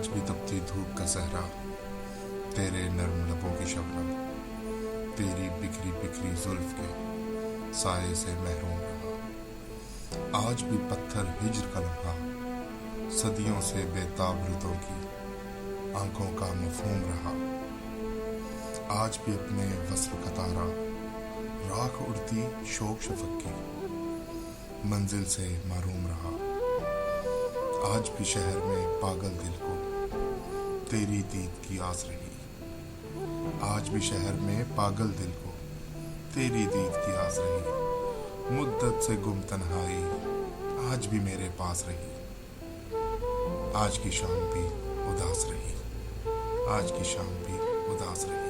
आज भी तपती धूप का सहरा, तेरे नर्म लबों की शबनम, तेरी बिखरी बिखरी जुल्फ के साए से महरूम रहा। आज भी पत्थर हिज्र का लम्हा, सदियों से बेताब रुतों की आंखों का मफहूम रहा। आज भी अपने वस्ल का तारा, राख उड़ती शोक शफक की मंजिल से महरूम रहा। आज भी शहर में पागल दिल को तेरी दीद की आस रही। आज भी शहर में पागल दिल को तेरी दीद की आस रही। मुद्दत से गुम तन्हाई आज भी मेरे पास रही। आज की शाम भी उदास रही। आज की शाम भी उदास रही।